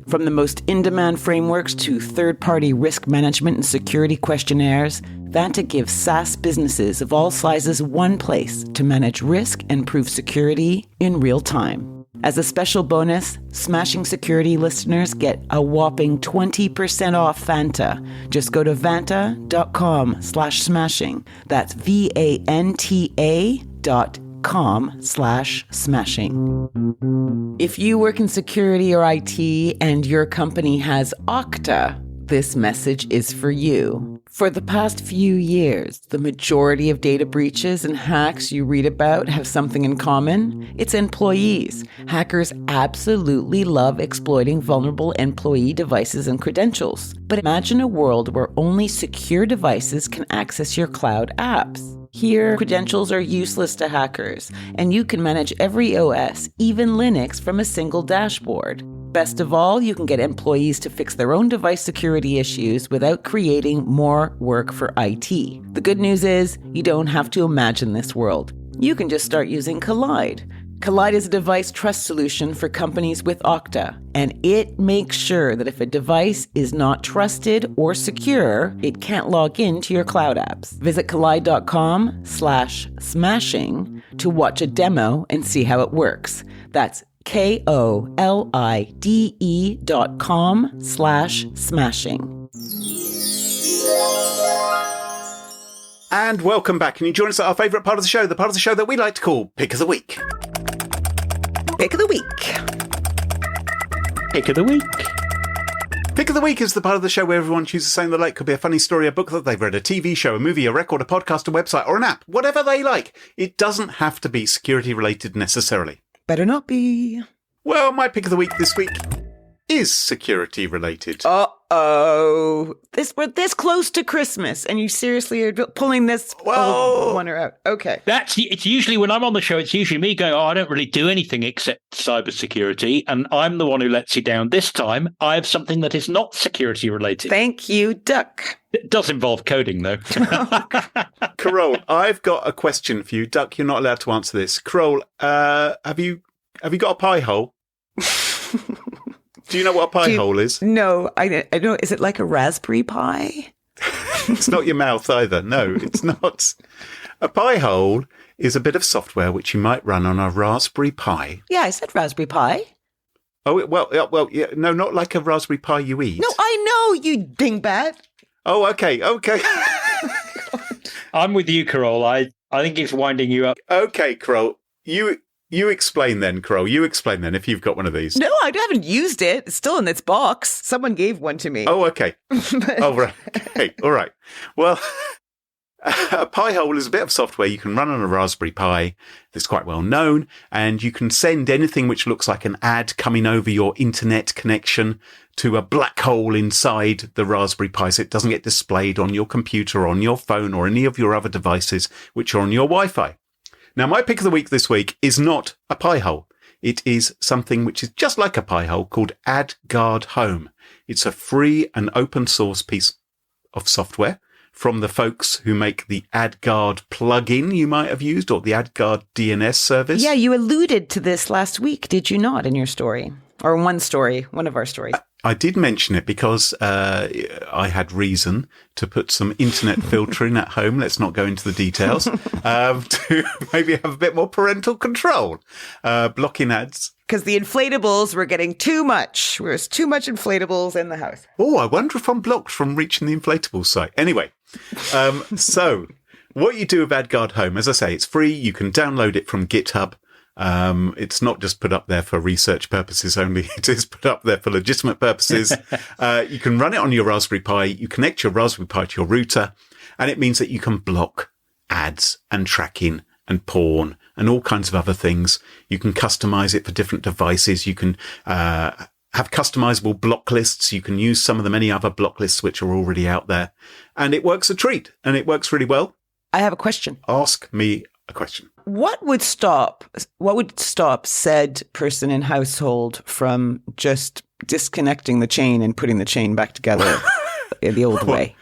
From the most in-demand frameworks to third-party risk management and security questionnaires, Vanta gives SaaS businesses of all sizes one place to manage risk and prove security in real time. As a special bonus, Smashing Security listeners get a whopping 20% off Vanta. Just go to vanta.com/smashing. That's VANTA.com/smashing. If you work in security or IT and your company has Okta, this message is for you. For the past few years, the majority of data breaches and hacks you read about have something in common. It's employees. Hackers absolutely love exploiting vulnerable employee devices and credentials. But imagine a world where only secure devices can access your cloud apps. Here, credentials are useless to hackers, and you can manage every OS, even Linux, from a single dashboard. Best of all, you can get employees to fix their own device security issues without creating more work for IT. The good news is, you don't have to imagine this world. You can just start using Collide. Collide is a device trust solution for companies with Okta, and it makes sure that if a device is not trusted or secure, it can't log into your cloud apps. Visit collide.com/smashing to watch a demo and see how it works. That's KOLIDE.com/smashing. And welcome back. Can you join us at our favourite part of the show, the part of the show that we like to call Pick of the Week? Pick of the week. Pick of the week. Pick of the Week is the part of the show where everyone chooses something they like. Could be a funny story, a book that they've read, a TV show, a movie, a record, a podcast, a website, or an app. Whatever they like. It doesn't have to be security related necessarily. Better not be. Well, my pick of the week this week is security related. Uh-oh. We're this close to Christmas, and you seriously are pulling this one out. Okay. It's usually when I'm on the show, it's usually me going, I don't really do anything except cybersecurity, and I'm the one who lets you down. This time, I have something that is not security related. Thank you, Duck. It does involve coding, though. Carole, I've got a question for you. Duck, you're not allowed to answer this. Carole, have you got a pie hole? Do you know what a pie hole is? No, I don't. Is it like a Raspberry Pi? It's not your mouth either. No, it's not. A pie hole is a bit of software which you might run on a Raspberry Pi. Yeah, I said Raspberry Pi. Oh, well, yeah, no, not like a Raspberry Pi you eat. No, I know, you dingbat. Oh, okay. I'm with you, Carole. I think it's winding you up. Okay, Carole, You explain then, Carole. You explain then if you've got one of these. No, I haven't used it. It's still in its box. Someone gave one to me. Oh, okay. Oh, right. Okay. All right. Well, a Pi hole is a bit of software you can run on a Raspberry Pi that's quite well known, and you can send anything which looks like an ad coming over your internet connection to a black hole inside the Raspberry Pi so it doesn't get displayed on your computer or on your phone or any of your other devices which are on your Wi-Fi. Now, my pick of the week this week is not a pie hole. It is something which is just like a pie hole called AdGuard Home. It's a free and open source piece of software from the folks who make the AdGuard plugin you might have used, or the AdGuard DNS service. Yeah, you alluded to this last week, did you not, in your story? Or one of our stories. I did mention it because I had reason to put some internet filtering at home. Let's not go into the details. To maybe have a bit more parental control, blocking ads. Because the inflatables were getting too much. There was too much inflatables in the house. Oh, I wonder if I'm blocked from reaching the inflatable site. Anyway, so what you do with AdGuard Home, as I say, it's free. You can download it from GitHub. It's not just put up there for research purposes only. It is put up there for legitimate purposes. You can run it on your Raspberry Pi. You connect your Raspberry Pi to your router, and it means that you can block ads and tracking and porn and all kinds of other things. You can customize it for different devices. You can have customizable block lists. You can use some of the many other block lists which are already out there. And it works a treat, and it works really well. I have a question. Ask me a question. What would stop said person in household from just disconnecting the chain and putting the chain back together the old way?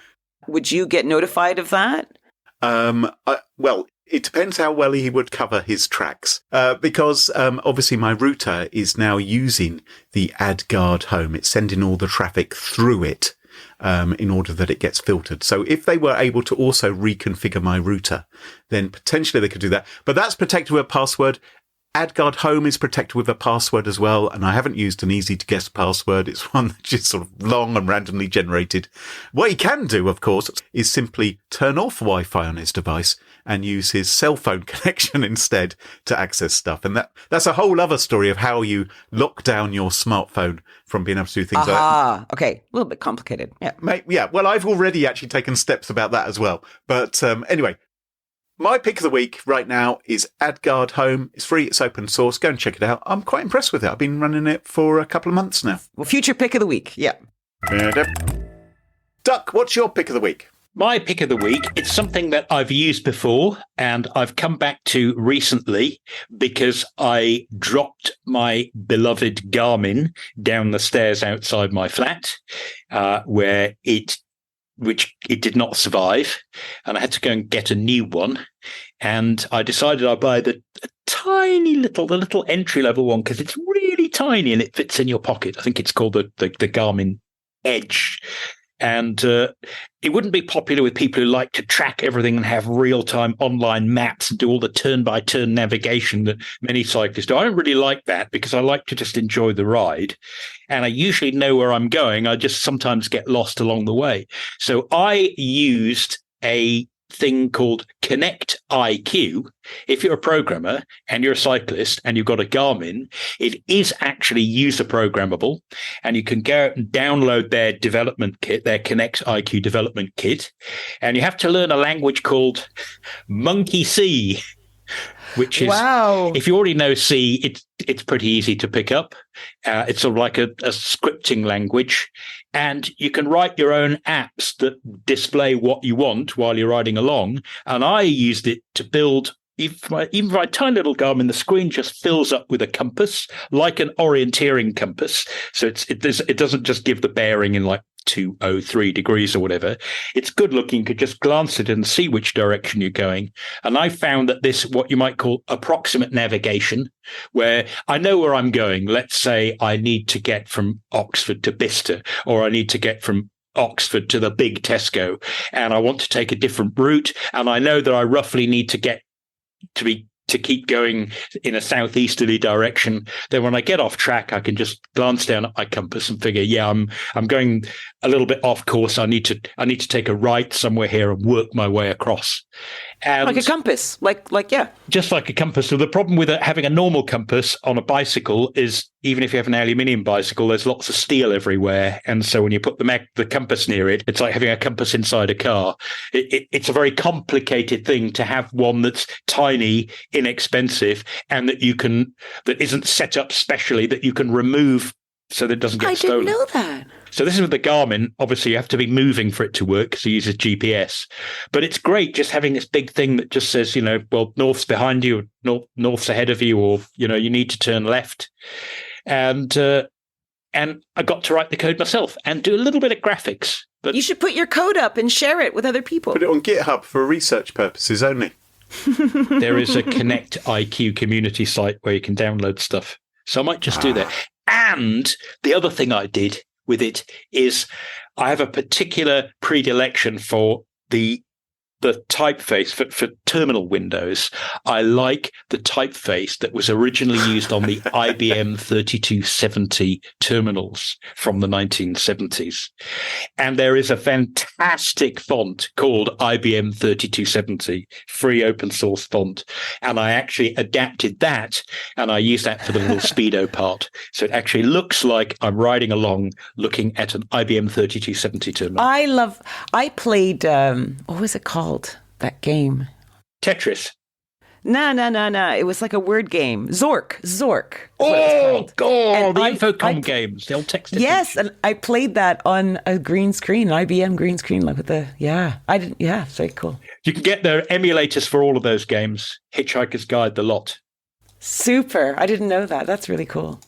Would you get notified of that? Well, it depends how well he would cover his tracks, because obviously my router is now using the AdGuard Home. It's sending all the traffic through it in order that it gets filtered. So if they were able to also reconfigure my router, then potentially they could do that. But that's protected with a password. AdGuard Home is protected with a password as well, and I haven't used an easy-to-guess password. It's one that's just sort of long and randomly generated. What he can do, of course, is simply turn off Wi-Fi on his device and use his cell phone connection instead to access stuff. And that's a whole other story of how you lock down your smartphone from being able to do things like that. Okay. A little bit complicated. Yeah. Yeah. Well, I've already actually taken steps about that as well. But anyway, my pick of the week right now is AdGuard Home. It's free. It's open source. Go and check it out. I'm quite impressed with it. I've been running it for a couple of months now. Well, future pick of the week. Yeah. Duck, what's your pick of the week? My pick of the week, it's something that I've used before and I've come back to recently because I dropped my beloved Garmin down the stairs outside my flat, where it did not survive, and I had to go and get a new one. And I decided I'd buy the little entry-level one because it's really tiny and it fits in your pocket. I think it's called the Garmin Edge. And it wouldn't be popular with people who like to track everything and have real-time online maps and do all the turn-by-turn navigation that many cyclists do. I don't really like that because I like to just enjoy the ride. And I usually know where I'm going. I just sometimes get lost along the way. So I used a thing called Connect IQ. If you're a programmer and you're a cyclist and you've got a Garmin, it is actually user programmable, and you can go out and download their development kit, their Connect IQ development kit, and you have to learn a language called Monkey C, which is, wow. If you already know C, it's pretty easy to pick up. It's sort of like a scripting language, and you can write your own apps that display what you want while you're riding along. And I used it to build, even for my tiny little Garmin, the screen just fills up with a compass, like an orienteering compass. So it doesn't just give the bearing in like 203 degrees or whatever. It's good looking. You could just glance at it and see which direction you're going. And I found that this, what you might call approximate navigation, where I know where I'm going. Let's say I need to get from Oxford to Bicester, or I need to get from Oxford to the big Tesco, and I want to take a different route. And I know that I roughly need to get to keep going in a southeasterly direction. Then when I get off track, I can just glance down at my compass and figure, yeah, I'm going a little bit off course. I need to take a right somewhere here and work my way across. And like a compass, yeah. Just like a compass. So the problem with having a normal compass on a bicycle is, even if you have an aluminium bicycle, there's lots of steel everywhere. And so when you put the compass near it, it's like having a compass inside a car. It's a very complicated thing to have one that's tiny, inexpensive, and that isn't set up specially, that you can remove so that it doesn't get I stolen. didn't know that. So this is with the Garmin. Obviously, you have to be moving for it to work, so it uses GPS. But it's great just having this big thing that just says, well, north's behind you, north's ahead of you, or, you need to turn left. And I got to write the code myself and do a little bit of graphics. But You should put your code up and share it with other people. Put it on GitHub for research purposes only. there is a Connect IQ community site where you can download stuff. So I might just do that. And the other thing I did with it is I have a particular predilection for the typeface for terminal windows. I like the typeface that was originally used on the IBM 3270 terminals from the 1970s. And there is a fantastic font called IBM 3270, free open source font. And I actually adapted that and I used that for the little speedo part. So it actually looks like I'm riding along looking at an IBM 3270 terminal. I played, what was it called? That game. Tetris. No. It was like a word game. Zork. Oh, God. The And Infocom games. The old text. Yes, and I played that on a green screen, IBM green screen, like with it's very cool. You can get the emulators for all of those games. Hitchhiker's Guide, the lot. Super. I didn't know that. That's really cool.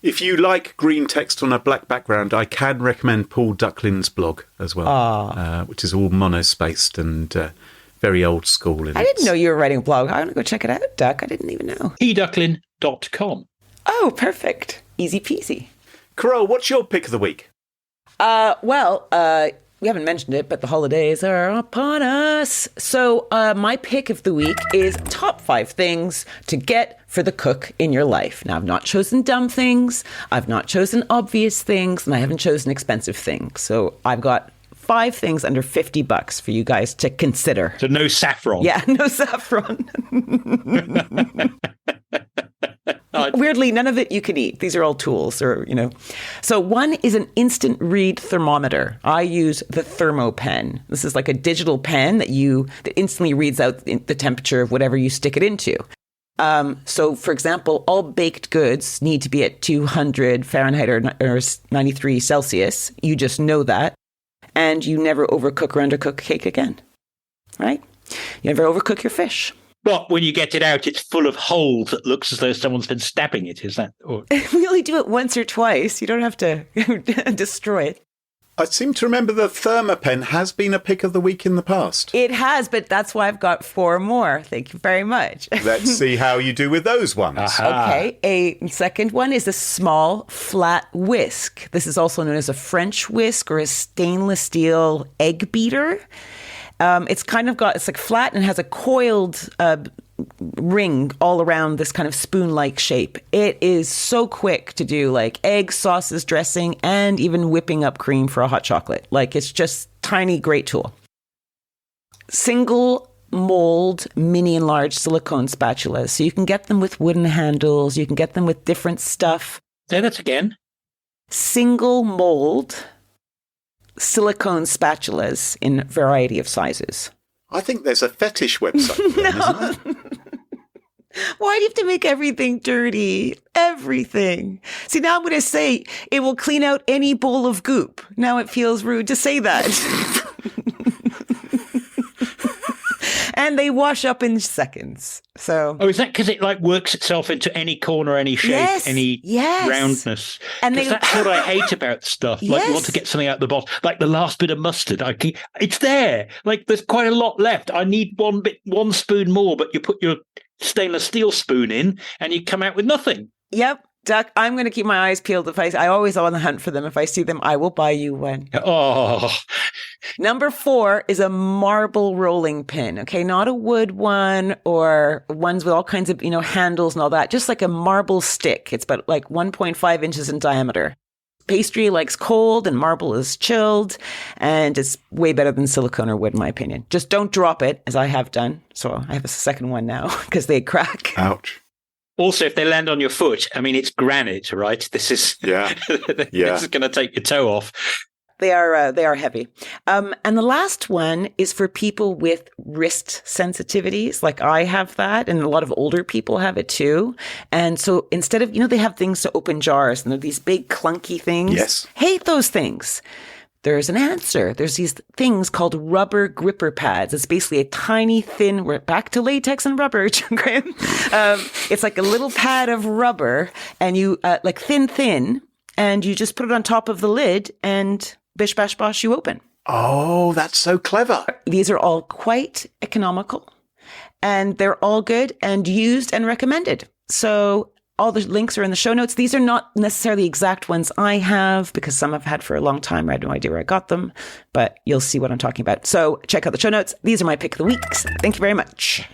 If you like green text on a black background, I can recommend Paul Ducklin's blog as well, which is all monospaced and very old school. I didn't know you were writing a blog. I'm going to go check it out, Duck. I didn't even know. pducklin.com. Oh, perfect. Easy peasy. Carole, what's your pick of the week? We haven't mentioned it, but the holidays are upon us. So my pick of the week is top 5 things to get for the cook in your life. Now, I've not chosen dumb things, I've not chosen obvious things, and I haven't chosen expensive things. So I've got 5 things under $50 for you guys to consider. So no saffron. Yeah, no saffron. Weirdly, none of it you can eat. These are all tools, So one is an instant read thermometer. I use the ThermoPen. This is like a digital pen that instantly reads out the temperature of whatever you stick it into. So, for example, all baked goods need to be at 200 Fahrenheit or 93 Celsius. You just know that. And you never overcook or undercook cake again, right? You never overcook your fish. But when you get it out, it's full of holes that looks as though someone's been stabbing it, is that? Or... We only do it once or twice. You don't have to destroy it. I seem to remember the ThermoPen has been a pick of the week in the past. It has, but that's why I've got 4 more. Thank you very much. Let's see how you do with those ones. Okay, a second one is a small flat whisk. This is also known as a French whisk or a stainless steel egg beater. It's like flat and has a coiled ring all around this kind of spoon-like shape. It is so quick to do like eggs, sauces, dressing, and even whipping up cream for a hot chocolate. Like it's just tiny, great tool. Single mold, mini and large silicone spatulas. So you can get them with wooden handles. You can get them with different stuff. Say that again. Single mold silicone spatulas in a variety of sizes. I think there's a fetish website for them, isn't there? Why do you have to make everything dirty? Everything. See, now I'm going to say it will clean out any bowl of goop. Now it feels rude to say that. And they wash up in seconds. So, is that because it like works itself into any corner, any shape, any roundness? And that's what I hate about stuff. Like you want to get something out the bottom, like the last bit of mustard. It's there. Like there's quite a lot left. I need one spoon more, but you put your stainless steel spoon in, and you come out with nothing. Yep. Duck, I'm going to keep my eyes peeled. I always on the hunt for them. If I see them, I will buy you one. Oh. Number 4 is a marble rolling pin. Okay, not a wood one or ones with all kinds of, handles and all that. Just like a marble stick. It's about like 1.5 inches in diameter. Pastry likes cold and marble is chilled, and it's way better than silicone or wood, in my opinion. Just don't drop it, as I have done. So I have a second one now because they crack. Ouch. Also, if they land on your foot, it's granite, right? This is this is going to take your toe off. they are heavy. And the last one is for people with wrist sensitivities. Like I have that, and a lot of older people have it too. And so instead of, they have things to open jars, and they're these big clunky things. Yes. Hate those things. There's an answer. There's these things called rubber gripper pads. It's basically a tiny, thin, we're back to latex and rubber, Graham. It's like a little pad of rubber, and you, like thin, and you just put it on top of the lid, and bish, bash, bosh, you open. Oh, that's so clever. These are all quite economical, and they're all good and used and recommended. So all the links are in the show notes. These are not necessarily exact ones I have, because some I've had for a long time. I had no idea where I got them, but you'll see what I'm talking about. So check out the show notes. These are my pick of the weeks. Thank you very much.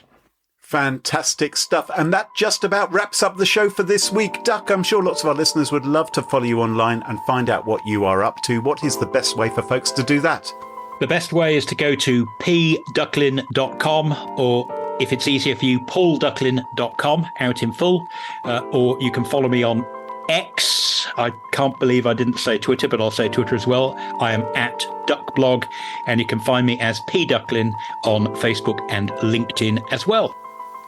Fantastic stuff. And that just about wraps up the show for this week. Duck, I'm sure lots of our listeners would love to follow you online and find out what you are up to. What is the best way for folks to do that? The best way is to go to pducklin.com, or if it's easier for you, paulducklin.com, out in full, or you can follow me on X. I can't believe I didn't say Twitter, but I'll say Twitter as well. I am at duckblog, and you can find me as pducklin on Facebook and LinkedIn as well.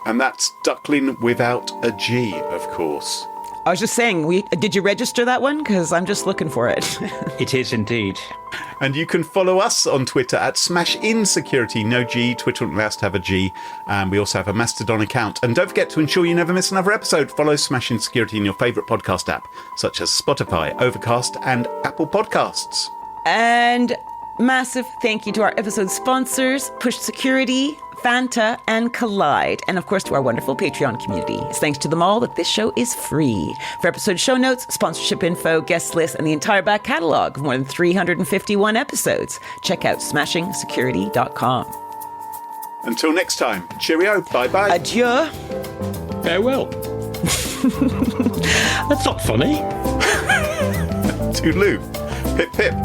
And that's Ducklin without a G, of course. I was just saying, did you register that one? Because I'm just looking for it. It is indeed. And you can follow us on Twitter at SmashInSecurity. No G, Twitter won't allow us to have a G. And we also have a Mastodon account. And don't forget to ensure you never miss another episode. Follow Smash In Security in your favourite podcast app, such as Spotify, Overcast, and Apple Podcasts. And massive thank you to our episode sponsors, Push Security, Fanta, and Collide. And of course to our wonderful Patreon community. It's thanks to them all that this show is free. For episode show notes, sponsorship info, guest list, and the entire back catalogue of more than 351 episodes, check out smashingsecurity.com. Until next time, cheerio, bye-bye. Adieu. Farewell. That's not funny. Toodaloo. Pip, pip.